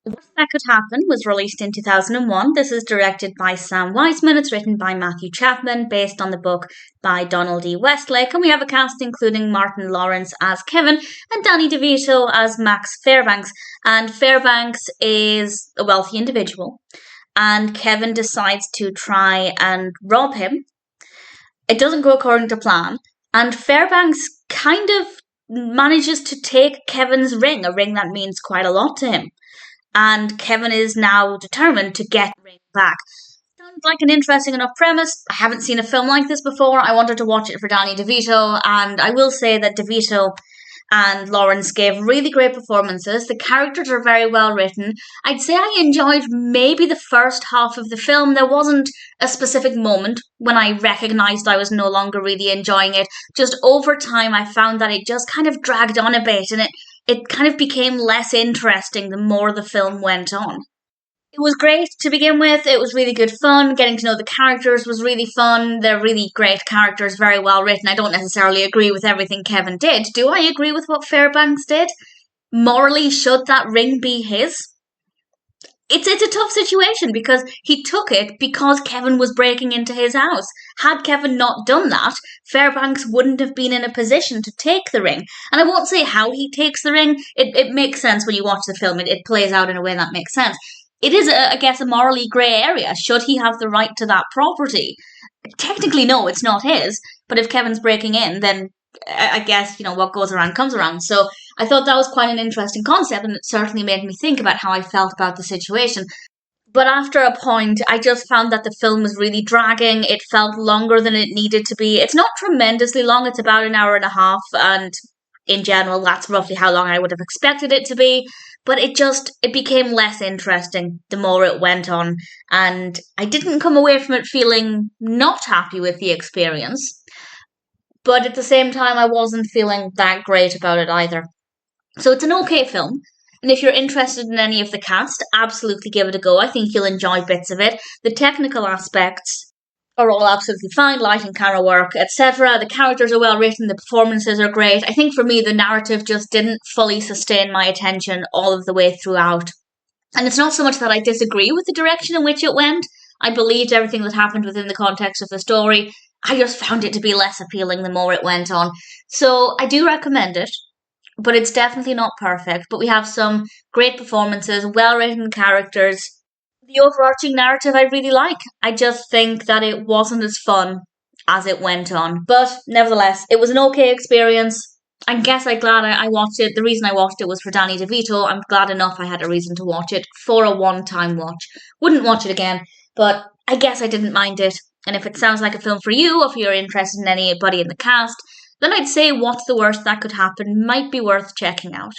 Worst That Could Happen was released in 2001. This is directed by Sam Weisman. It's written by Matthew Chapman, based on the book by Donald E. Westlake. And we have a cast including Martin Lawrence as Kevin and Danny DeVito as Max Fairbanks. And Fairbanks is a wealthy individual, and Kevin decides to try and rob him. It doesn't go according to plan, and Fairbanks kind of manages to take Kevin's ring, a ring that means quite a lot to him. And Kevin is now determined to get the ring back. Sounds like an interesting enough premise. I haven't seen a film like this before. I wanted to watch it for Danny DeVito, and I will say that DeVito and Lawrence gave really great performances. The characters are very well written. I'd say I enjoyed maybe the first half of the film. There wasn't a specific moment when I recognised I was no longer really enjoying it. Just over time, I found that it just kind of dragged on a bit, and it kind of became less interesting the more the film went on. It was great to begin with. It was really good fun. Getting to know the characters was really fun. They're really great characters, very well written. I don't necessarily agree with everything Kevin did. Do I agree with what Fairbanks did? Morally, should that ring be his? It's a tough situation because he took it because Kevin was breaking into his house. Had Kevin not done that, Fairbanks wouldn't have been in a position to take the ring. And I won't say how he takes the ring. It makes sense when you watch the film. It plays out in a way that makes sense. It is, I guess, a morally grey area. Should he have the right to that property? Technically, no, it's not his. But if Kevin's breaking in, then I guess, what goes around comes around. So I thought that was quite an interesting concept, and it certainly made me think about how I felt about the situation. But after a point, I just found that the film was really dragging. It felt longer than it needed to be. It's not tremendously long. It's about an hour and a half, and in general, that's roughly how long I would have expected it to be. But it became less interesting the more it went on, and I didn't come away from it feeling not happy with the experience. But at the same time, I wasn't feeling that great about it either. So it's an okay film. And if you're interested in any of the cast, absolutely give it a go. I think you'll enjoy bits of it. The technical aspects are all absolutely fine, light and camera work, etc. The characters are well written, the performances are great. I think for me, the narrative just didn't fully sustain my attention all of the way throughout. And it's not so much that I disagree with the direction in which it went. I believed everything that happened within the context of the story. I just found it to be less appealing the more it went on. So I do recommend it, but it's definitely not perfect. But we have some great performances, well-written characters. The overarching narrative I really like. I just think that it wasn't as fun as it went on. But nevertheless, it was an okay experience. I guess I'm glad I watched it. The reason I watched it was for Danny DeVito. I'm glad enough I had a reason to watch it for a one-time watch. Wouldn't watch it again, but I guess I didn't mind it. And if it sounds like a film for you, or if you're interested in anybody in the cast, then I'd say What's the Worst That Could Happen might be worth checking out.